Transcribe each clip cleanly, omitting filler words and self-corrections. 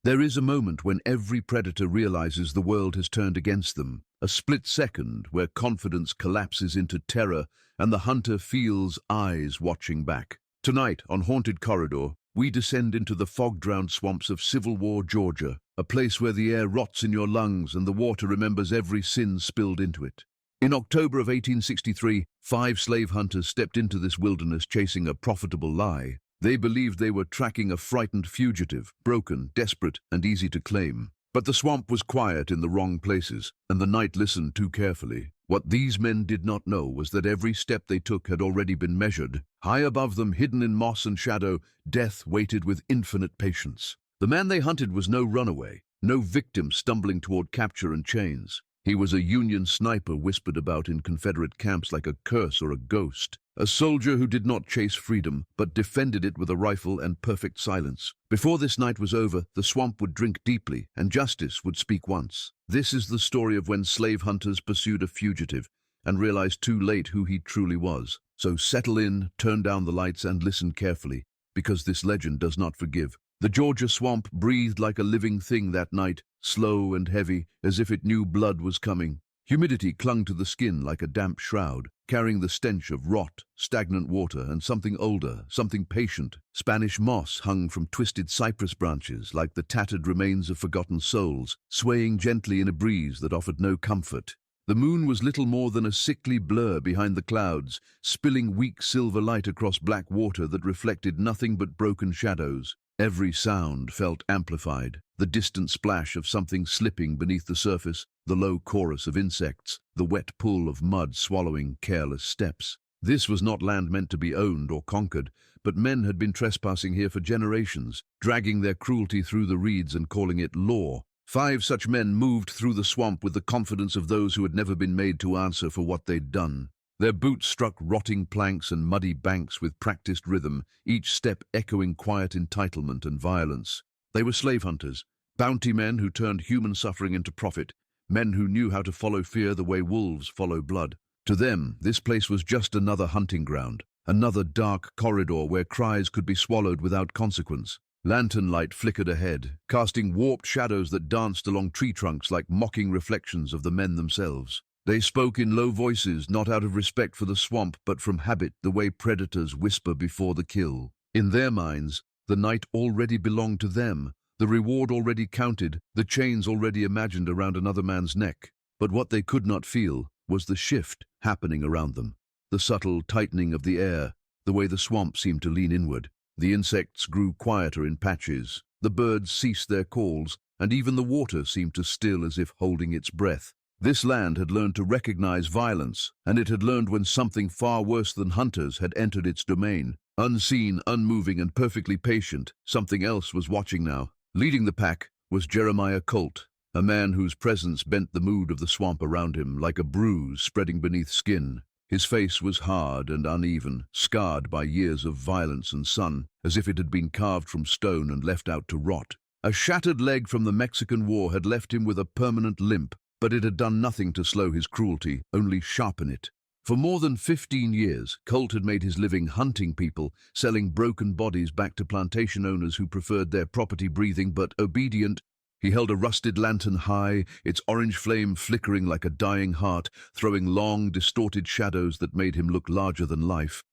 There is a moment when every predator realizes the world has turned against them, a split second where confidence collapses into terror and the hunter feels eyes watching back. Tonight, on Haunted Corridor, we descend into the fog-drowned swamps of Civil War Georgia, a place where the air rots in your lungs and the water remembers every sin spilled into it. In October of 1863, 5 slave hunters stepped into this wilderness chasing a profitable lie. They believed they were tracking a frightened fugitive, broken, desperate, and easy to claim. But the swamp was quiet in the wrong places, and the night listened too carefully. What these men did not know was that every step they took had already been measured. High above them, hidden in moss and shadow, death waited with infinite patience. The man they hunted was no runaway, no victim stumbling toward capture and chains. He was a Union sniper whispered about in Confederate camps like a curse or a ghost. A soldier who did not chase freedom, but defended it with a rifle and perfect silence. Before this night was over, the swamp would drink deeply, and justice would speak once. This is the story of when slave hunters pursued a fugitive, and realized too late who he truly was. So settle in, turn down the lights, and listen carefully, because this legend does not forgive. The Georgia swamp breathed like a living thing that night, slow and heavy, as if it knew blood was coming. Humidity clung to the skin like a damp shroud, carrying the stench of rot, stagnant water, and something older, something patient. Spanish moss hung from twisted cypress branches like the tattered remains of forgotten souls, swaying gently in a breeze that offered no comfort. The moon was little more than a sickly blur behind the clouds, spilling weak silver light across black water that reflected nothing but broken shadows. Every sound felt amplified, the distant splash of something slipping beneath the surface, the low chorus of insects, the wet pull of mud swallowing careless steps. This was not land meant to be owned or conquered, but men had been trespassing here for generations, dragging their cruelty through the reeds and calling it law. 5 such men moved through the swamp with the confidence of those who had never been made to answer for what they'd done. Their boots struck rotting planks and muddy banks with practiced rhythm, each step echoing quiet entitlement and violence. They were slave hunters, bounty men who turned human suffering into profit, men who knew how to follow fear the way wolves follow blood. To them, this place was just another hunting ground, another dark corridor where cries could be swallowed without consequence. Lantern light flickered ahead, casting warped shadows that danced along tree trunks like mocking reflections of the men themselves. They spoke in low voices, not out of respect for the swamp, but from habit, the way predators whisper before the kill. In their minds, the night already belonged to them, the reward already counted, the chains already imagined around another man's neck. But what they could not feel was the shift happening around them, the subtle tightening of the air, the way the swamp seemed to lean inward. The insects grew quieter in patches, the birds ceased their calls, and even the water seemed to still as if holding its breath. This land had learned to recognize violence, and it had learned when something far worse than hunters had entered its domain. Unseen, unmoving, and perfectly patient, something else was watching now. Leading the pack was Jeremiah Colt, a man whose presence bent the mood of the swamp around him like a bruise spreading beneath skin. His face was hard and uneven, scarred by years of violence and sun, as if it had been carved from stone and left out to rot. A shattered leg from the Mexican War had left him with a permanent limp, but it had done nothing to slow his cruelty, only sharpen it. For more than 15 years, Colt had made his living hunting people, selling broken bodies back to plantation owners who preferred their property breathing but obedient. He held a rusted lantern high, its orange flame flickering like a dying heart, throwing long, distorted shadows that made him look larger than life.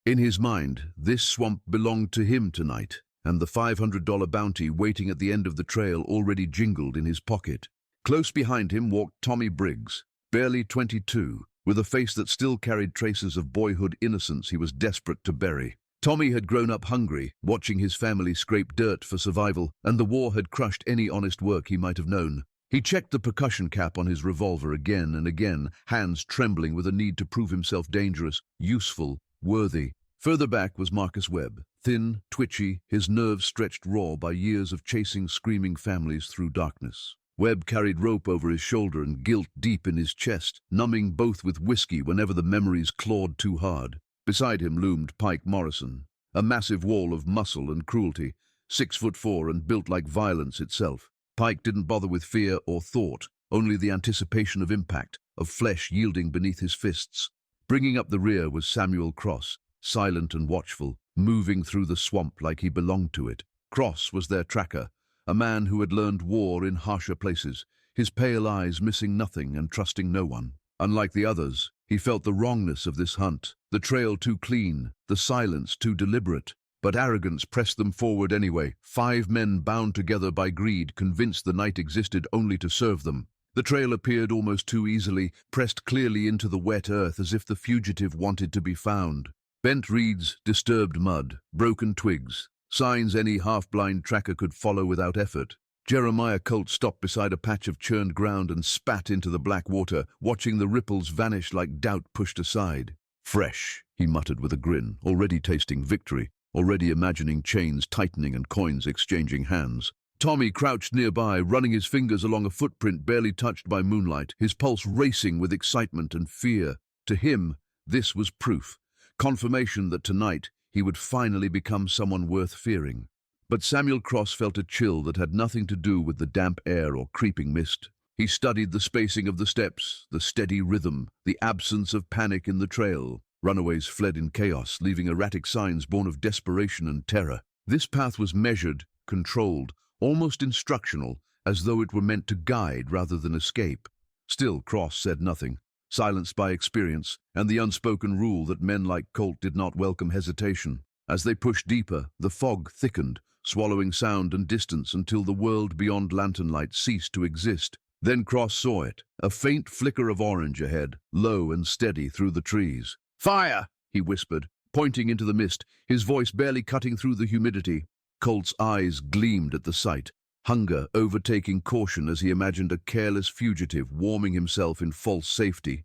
In his mind, this swamp belonged to him tonight, and the $500 bounty waiting at the end of the trail already jingled in his pocket. Close behind him walked Tommy Briggs, barely 22, with a face that still carried traces of boyhood innocence he was desperate to bury. Tommy had grown up hungry, watching his family scrape dirt for survival, and the war had crushed any honest work he might have known. He checked the percussion cap on his revolver again and again, hands trembling with a need to prove himself dangerous, useful, worthy. Further back was Marcus Webb, thin, twitchy, his nerves stretched raw by years of chasing screaming families through darkness. Webb carried rope over his shoulder and guilt deep in his chest, numbing both with whiskey whenever the memories clawed too hard. Beside him loomed Pike Morrison, a massive wall of muscle and cruelty, 6'4" and built like violence itself. Pike didn't bother with fear or thought, only the anticipation of impact, of flesh yielding beneath his fists. Bringing up the rear was Samuel Cross, silent and watchful, moving through the swamp like he belonged to it. Cross was their tracker, a man who had learned war in harsher places, his pale eyes missing nothing and trusting no one. Unlike the others, he felt the wrongness of this hunt, the trail too clean, the silence too deliberate. But arrogance pressed them forward anyway, 5 men bound together by greed, convinced the night existed only to serve them. The trail appeared almost too easily, pressed clearly into the wet earth as if the fugitive wanted to be found. Bent reeds, disturbed mud, broken twigs, signs any half-blind tracker could follow without effort. Jeremiah Colt stopped beside a patch of churned ground and spat into the black water, watching the ripples vanish like doubt pushed aside. "Fresh," he muttered with a grin, already tasting victory, already imagining chains tightening and coins exchanging hands. Tommy crouched nearby, running his fingers along a footprint barely touched by moonlight, his pulse racing with excitement and fear. To him, this was proof, confirmation that tonight he would finally become someone worth fearing. But Samuel Cross felt a chill that had nothing to do with the damp air or creeping mist. He studied the spacing of the steps, the steady rhythm, the absence of panic in the trail. Runaways fled in chaos, leaving erratic signs born of desperation and terror. This path was measured, controlled, almost instructional, as though it were meant to guide rather than escape. Still, Cross said nothing, silenced by experience and the unspoken rule that men like Colt did not welcome hesitation. As they pushed deeper, the fog thickened, swallowing sound and distance until the world beyond lantern light ceased to exist. Then Cross saw it, a faint flicker of orange ahead, low and steady through the trees. "Fire!" he whispered, pointing into the mist, his voice barely cutting through the humidity. Colt's eyes gleamed at the sight, hunger overtaking caution as he imagined a careless fugitive warming himself in false safety.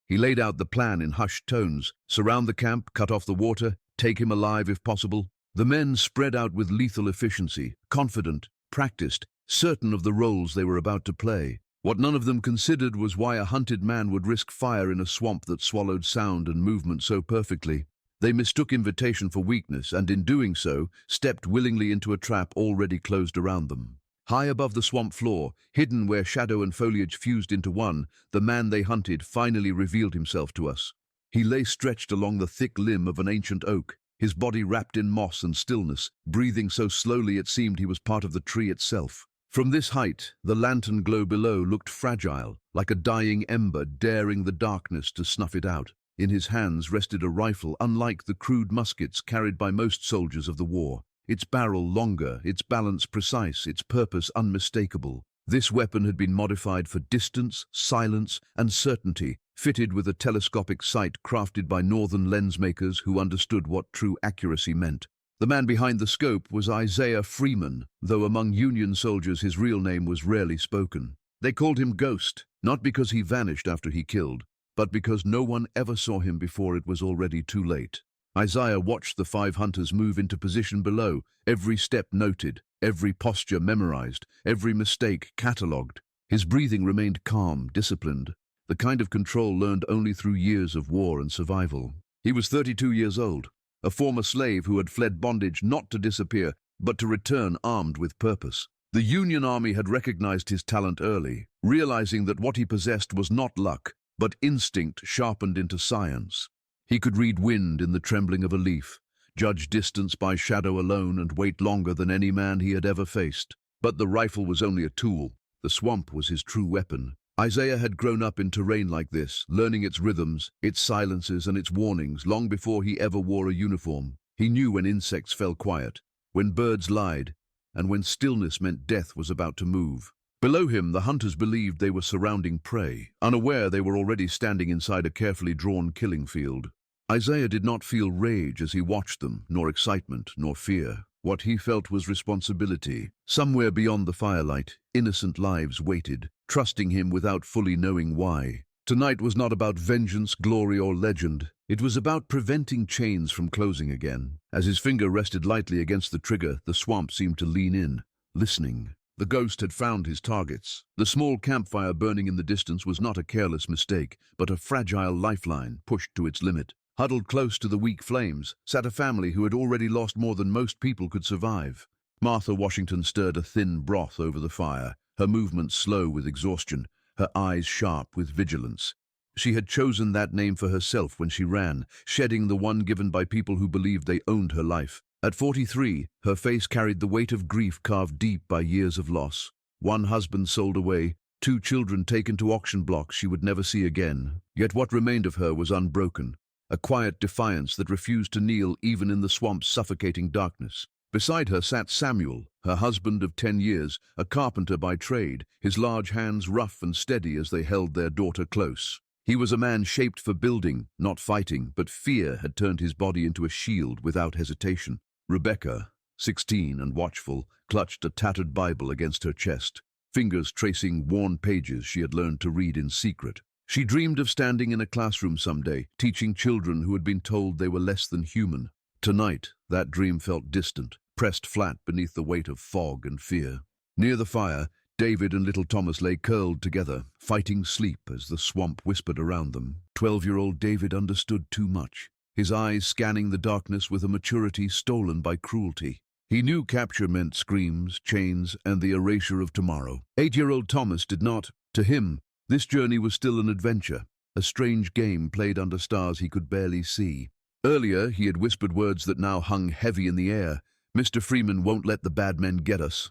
He laid out the plan in hushed tones: surround the camp, cut off the water, take him alive if possible. The men spread out with lethal efficiency, confident, practiced, certain of the roles they were about to play. What none of them considered was why a hunted man would risk fire in a swamp that swallowed sound and movement so perfectly. They mistook invitation for weakness and, in doing so, stepped willingly into a trap already closed around them. High above the swamp floor, hidden where shadow and foliage fused into one, the man they hunted finally revealed himself to us. He lay stretched along the thick limb of an ancient oak, his body wrapped in moss and stillness, breathing so slowly it seemed he was part of the tree itself. From this height, the lantern glow below looked fragile, like a dying ember daring the darkness to snuff it out. In his hands rested a rifle unlike the crude muskets carried by most soldiers of the war. Its barrel longer, its balance precise, its purpose unmistakable. This weapon had been modified for distance, silence, and certainty, fitted with a telescopic sight crafted by northern lens makers who understood what true accuracy meant. The man behind the scope was Isaiah Freeman, though among Union soldiers his real name was rarely spoken. They called him Ghost, not because he vanished after he killed, but because no one ever saw him before it was already too late. Isaiah watched the 5 hunters move into position below, every step noted, every posture memorized, every mistake catalogued. His breathing remained calm, disciplined, the kind of control learned only through years of war and survival. He was 32 years old, a former slave who had fled bondage not to disappear, but to return armed with purpose. The Union Army had recognized his talent early, realizing that what he possessed was not luck, but instinct sharpened into science. He could read wind in the trembling of a leaf, judge distance by shadow alone, and wait longer than any man he had ever faced. But the rifle was only a tool. The swamp was his true weapon. Isaiah had grown up in terrain like this, learning its rhythms, its silences, and its warnings long before he ever wore a uniform. He knew when insects fell quiet, when birds lied, and when stillness meant death was about to move. Below him, the hunters believed they were surrounding prey, unaware they were already standing inside a carefully drawn killing field. Isaiah did not feel rage as he watched them, nor excitement, nor fear. What he felt was responsibility. Somewhere beyond the firelight, innocent lives waited, trusting him without fully knowing why. Tonight was not about vengeance, glory, or legend. It was about preventing chains from closing again. As his finger rested lightly against the trigger, the swamp seemed to lean in, listening. The Ghost had found his targets. The small campfire burning in the distance was not a careless mistake, but a fragile lifeline pushed to its limit. Huddled close to the weak flames sat a family who had already lost more than most people could survive. Martha Washington stirred a thin broth over the fire, her movements slow with exhaustion, her eyes sharp with vigilance. She had chosen that name for herself when she ran, shedding the one given by people who believed they owned her life. At 43, her face carried the weight of grief carved deep by years of loss. One husband sold away, 2 children taken to auction blocks she would never see again. Yet what remained of her was unbroken, a quiet defiance that refused to kneel even in the swamp's suffocating darkness. Beside her sat Samuel, her husband of 10 years, a carpenter by trade, his large hands rough and steady as they held their daughter close. He was a man shaped for building, not fighting, but fear had turned his body into a shield without hesitation. Rebecca, 16 and watchful, clutched a tattered Bible against her chest, fingers tracing worn pages she had learned to read in secret. She dreamed of standing in a classroom someday, teaching children who had been told they were less than human. Tonight, that dream felt distant, pressed flat beneath the weight of fog and fear. Near the fire, David and little Thomas lay curled together, fighting sleep as the swamp whispered around them. 12-year-old David understood too much, his eyes scanning the darkness with a maturity stolen by cruelty. He knew capture meant screams, chains, and the erasure of tomorrow. 8-year-old Thomas did not. To him, this journey was still an adventure, a strange game played under stars he could barely see. Earlier, he had whispered words that now hung heavy in the air. "Mr. Freeman won't let the bad men get us."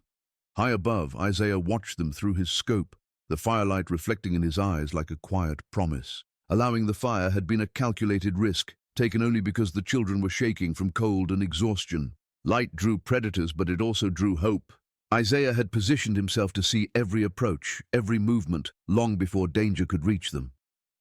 High above, Isaiah watched them through his scope, the firelight reflecting in his eyes like a quiet promise. Allowing the fire had been a calculated risk, taken only because the children were shaking from cold and exhaustion. Light drew predators, but it also drew hope. Isaiah had positioned himself to see every approach, every movement, long before danger could reach them.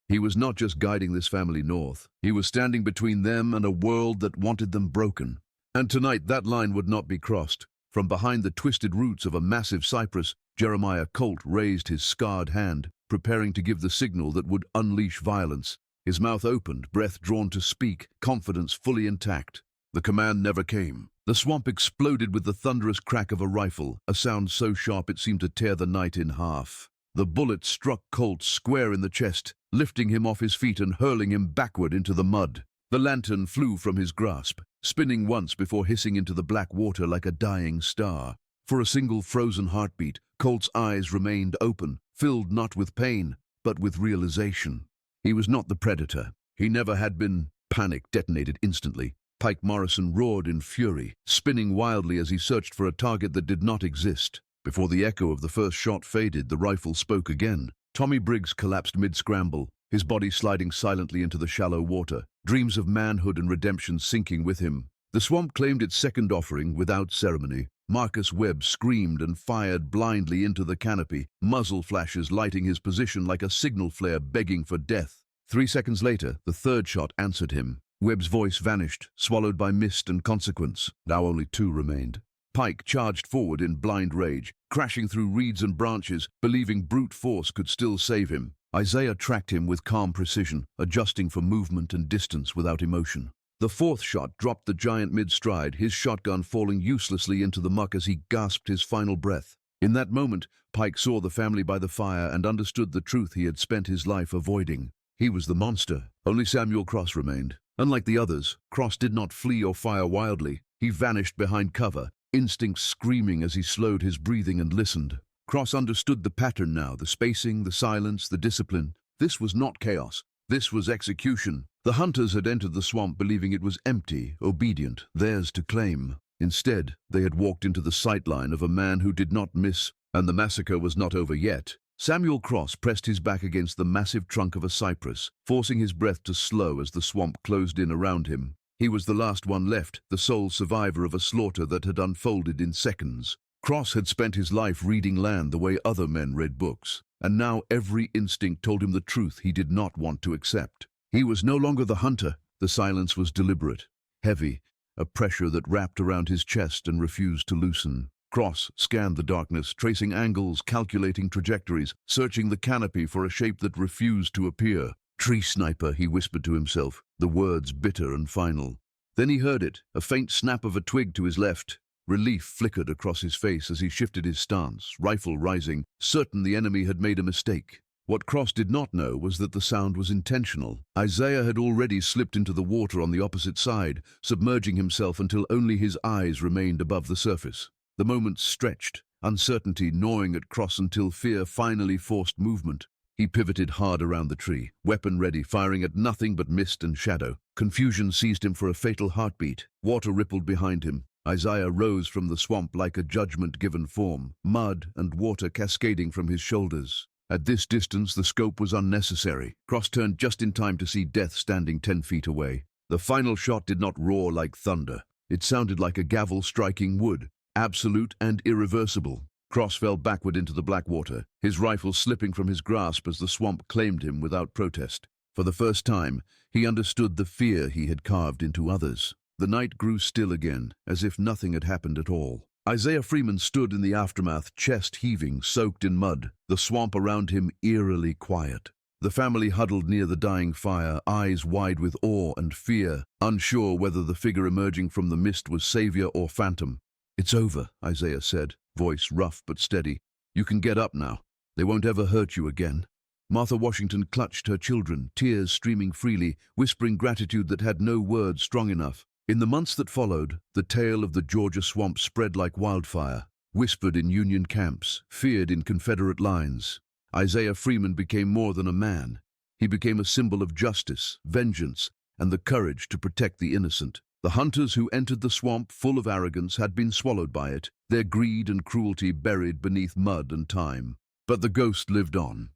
He was not just guiding this family north. He was standing between them and a world that wanted them broken. And tonight that line would not be crossed. From behind the twisted roots of a massive cypress, Jeremiah Colt raised his scarred hand, preparing to give the signal that would unleash violence. His mouth opened, breath drawn to speak, confidence fully intact. The command never came. The swamp exploded with the thunderous crack of a rifle, a sound so sharp it seemed to tear the night in half. The bullet struck Colt square in the chest, lifting him off his feet and hurling him backward into the mud. The lantern flew from his grasp, spinning once before hissing into the black water like a dying star. For a single frozen heartbeat, Colt's eyes remained open, filled not with pain, but with realization. He was not the predator. He never had been. Panic detonated instantly. Pike Morrison roared in fury, spinning wildly as he searched for a target that did not exist. Before the echo of the first shot faded, the rifle spoke again. Tommy Briggs collapsed mid-scramble, his body sliding silently into the shallow water, dreams of manhood and redemption sinking with him. The swamp claimed its second offering without ceremony. Marcus Webb screamed and fired blindly into the canopy, muzzle flashes lighting his position like a signal flare begging for death. 3 seconds later, the third shot answered him. Webb's voice vanished, swallowed by mist and consequence. Now only 2 remained. Pike charged forward in blind rage, crashing through reeds and branches, believing brute force could still save him. Isaiah tracked him with calm precision, adjusting for movement and distance without emotion. The 4th shot dropped the giant mid-stride, his shotgun falling uselessly into the muck as he gasped his final breath. In that moment, Pike saw the family by the fire and understood the truth he had spent his life avoiding. He was the monster. Only Samuel Cross remained. Unlike the others, Cross did not flee or fire wildly. He vanished behind cover, instinct screaming as he slowed his breathing and listened. Cross understood the pattern now, the spacing, the silence, the discipline. This was not chaos. This was execution. The hunters had entered the swamp believing it was empty, obedient, theirs to claim. Instead, they had walked into the sightline of a man who did not miss, and the massacre was not over yet. Samuel Cross pressed his back against the massive trunk of a cypress, forcing his breath to slow as the swamp closed in around him. He was the last one left, the sole survivor of a slaughter that had unfolded in seconds. Cross had spent his life reading land the way other men read books, and now every instinct told him the truth he did not want to accept. He was no longer the hunter. The silence was deliberate, heavy, a pressure that wrapped around his chest and refused to loosen. Cross scanned the darkness, tracing angles, calculating trajectories, searching the canopy for a shape that refused to appear. "Tree sniper," he whispered to himself, the words bitter and final. Then he heard it, a faint snap of a twig to his left. Relief flickered across his face as he shifted his stance, rifle rising, certain the enemy had made a mistake. What Cross did not know was that the sound was intentional. Isaiah had already slipped into the water on the opposite side, submerging himself until only his eyes remained above the surface. The moments stretched, uncertainty gnawing at Cross until fear finally forced movement. He pivoted hard around the tree, weapon ready, firing at nothing but mist and shadow. Confusion seized him for a fatal heartbeat. Water rippled behind him. Isaiah rose from the swamp like a judgment-given form, mud and water cascading from his shoulders. At this distance, the scope was unnecessary. Cross turned just in time to see death standing 10 feet away. The final shot did not roar like thunder. It sounded like a gavel striking wood, absolute and irreversible. Cross fell backward into the black water, his rifle slipping from his grasp as the swamp claimed him without protest. For the first time, he understood the fear he had carved into others. The night grew still again, as if nothing had happened at all. Isaiah Freeman stood in the aftermath, chest heaving, soaked in mud, the swamp around him eerily quiet. The family huddled near the dying fire, eyes wide with awe and fear, unsure whether the figure emerging from the mist was savior or phantom. "It's over," Isaiah said, voice rough but steady. "You can get up now. They won't ever hurt you again." Martha Washington clutched her children, tears streaming freely, whispering gratitude that had no words strong enough. In the months that followed, the tale of the Georgia swamp spread like wildfire, whispered in Union camps, feared in Confederate lines. Isaiah Freeman became more than a man. He became a symbol of justice, vengeance, and the courage to protect the innocent. The hunters who entered the swamp full of arrogance had been swallowed by it, their greed and cruelty buried beneath mud and time. But the ghost lived on,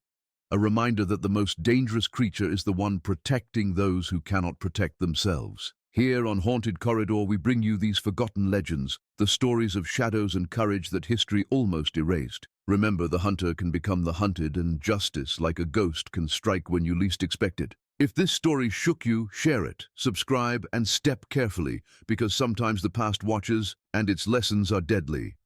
a reminder that the most dangerous creature is the one protecting those who cannot protect themselves. Here on Haunted Corridor, we bring you these forgotten legends, the stories of shadows and courage that history almost erased. Remember, the hunter can become the hunted, and justice, like a ghost, can strike when you least expect it. If this story shook you, share it, subscribe, and step carefully, because sometimes the past watches, and its lessons are deadly.